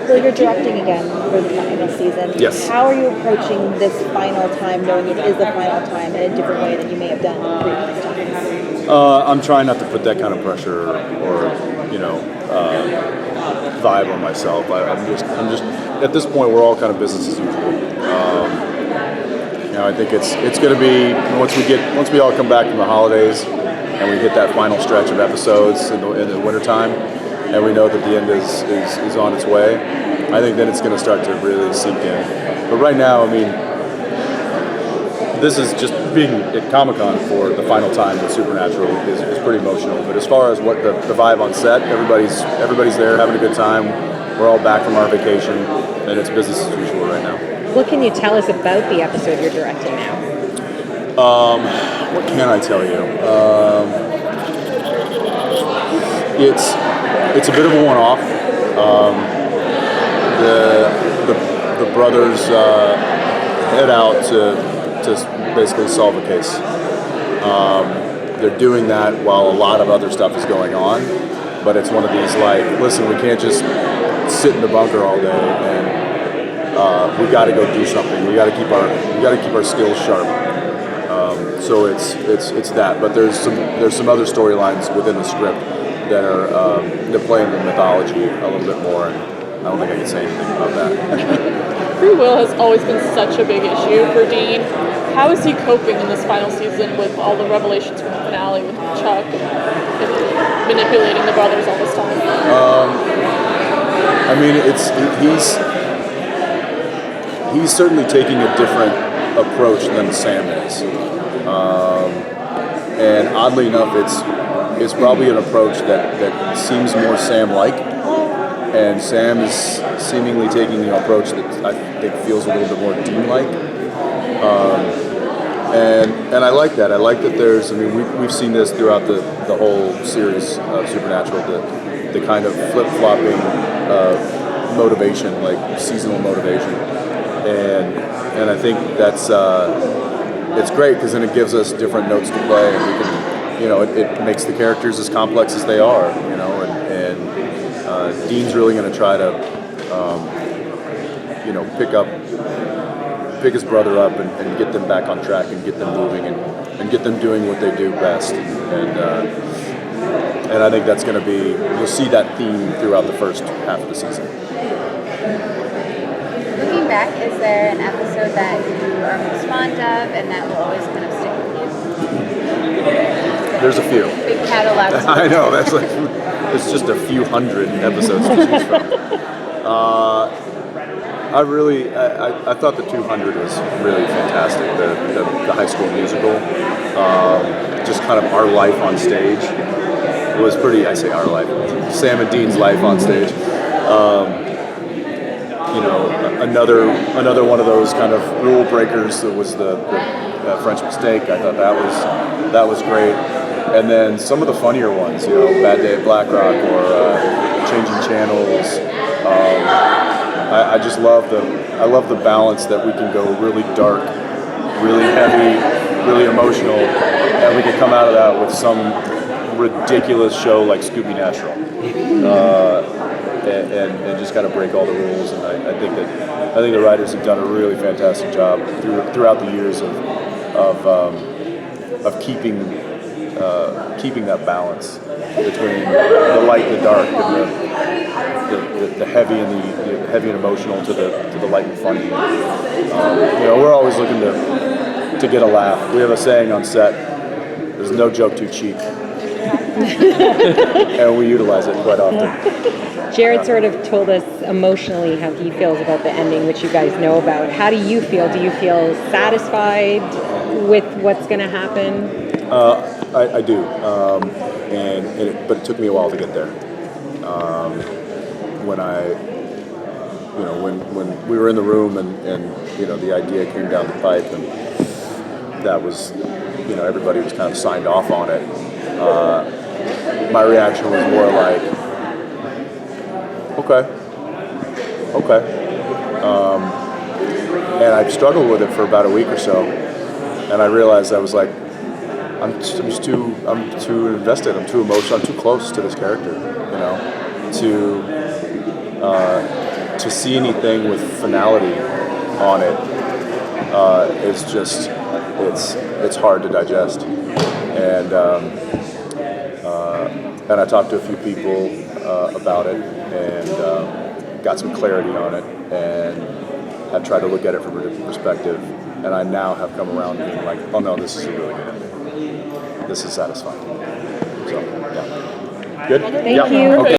Well, you're directing again for the final season. Yes. How are you approaching this final time, knowing it is the final time, in a different way than you may have done previous times? I'm trying not to put that kind of pressure or vibe on myself. I'm just at this point we're all kind of business as usual. I think it's going to be once we all come back from the holidays and we hit that final stretch of episodes in the wintertime, and we know that the end is on its way. I think then it's going to start to really sink in. But right now, I mean, this is just being at Comic-Con for the final time with Supernatural is pretty emotional. But as far as what the vibe on set, everybody's there having a good time. We're all back from our vacation, and it's business as usual right now. What can you tell us about the episode you're directing now? What can I tell you? It's a bit of a one-off. The brothers head out to basically solve a case. They're doing that while a lot of other stuff is going on, but it's one of these like, listen, we can't just sit in the bunker all day, and we got to go do something. We got to keep our skills sharp. So it's that, but there's some other storylines within the script that are they're playing the mythology a little bit more, and I don't think I can say anything about that. Free will has always been such a big issue for Dean. How is he coping in this final season with all the revelations from the finale with Chuck and manipulating the brothers all this time? I mean, he's certainly taking a different approach than Sam is, and oddly enough, it's probably an approach that seems more Sam-like, and Sam is seemingly taking an approach that I think feels a little bit more Dean-like, and I like that. I like that there's. I mean, we've seen this throughout the whole series of Supernatural, the kind of flip-flopping motivation, like seasonal motivation, and I think that's it's great because then it gives us different notes to play, and we can, it makes the characters as complex as they are, and Dean's really going to try to, pick his brother up and get them back on track and get them moving and get them doing what they do best, and I think that's going to be, you'll see that theme throughout the first half of the season. Looking back, is there an episode that you are most fond of and that will always kind of stick with you? There's a few. Big catalog. I know, that's like, it's just a few hundred episodes to choose from. I thought the 200 was really fantastic, the high school musical. Just kind of our life on stage was pretty, I say our life, Sam and Dean's life on stage. Another one of those kind of rule breakers that was the French Mistake. I thought that was great. And then some of the funnier ones, Bad Day at Black Rock or Changing Channels. I just love the balance that we can go really dark, really heavy, really emotional, and we can come out of that with some ridiculous show like Scooby Natural. And just kind of break all the rules, and I think the writers have done a really fantastic job throughout the years of keeping that balance between the light and the dark, and the heavy and emotional to the light and funny. We're always looking to get a laugh. We have a saying on set: "There's no joke too cheap," and we utilize it quite often. Jared sort of told us emotionally how he feels about the ending, which you guys know about. How do you feel? Do you feel satisfied with what's going to happen? I do, but it took me a while to get there. When we were in the room and the idea came down the pipe, and that was, everybody was kind of signed off on it. My reaction was more like, okay. And I struggled with it for about a week or so, and I realized I was like, I'm too invested. I'm too emotional. I'm too close to this character, to to see anything with finality on it is just it's hard to digest. And I talked to a few people about it and got some clarity on it, and have tried to look at it from a different perspective. And I now have come around to being like, oh no, this is a really good ending. This is satisfying. So, yeah. Good? Thank you. Okay.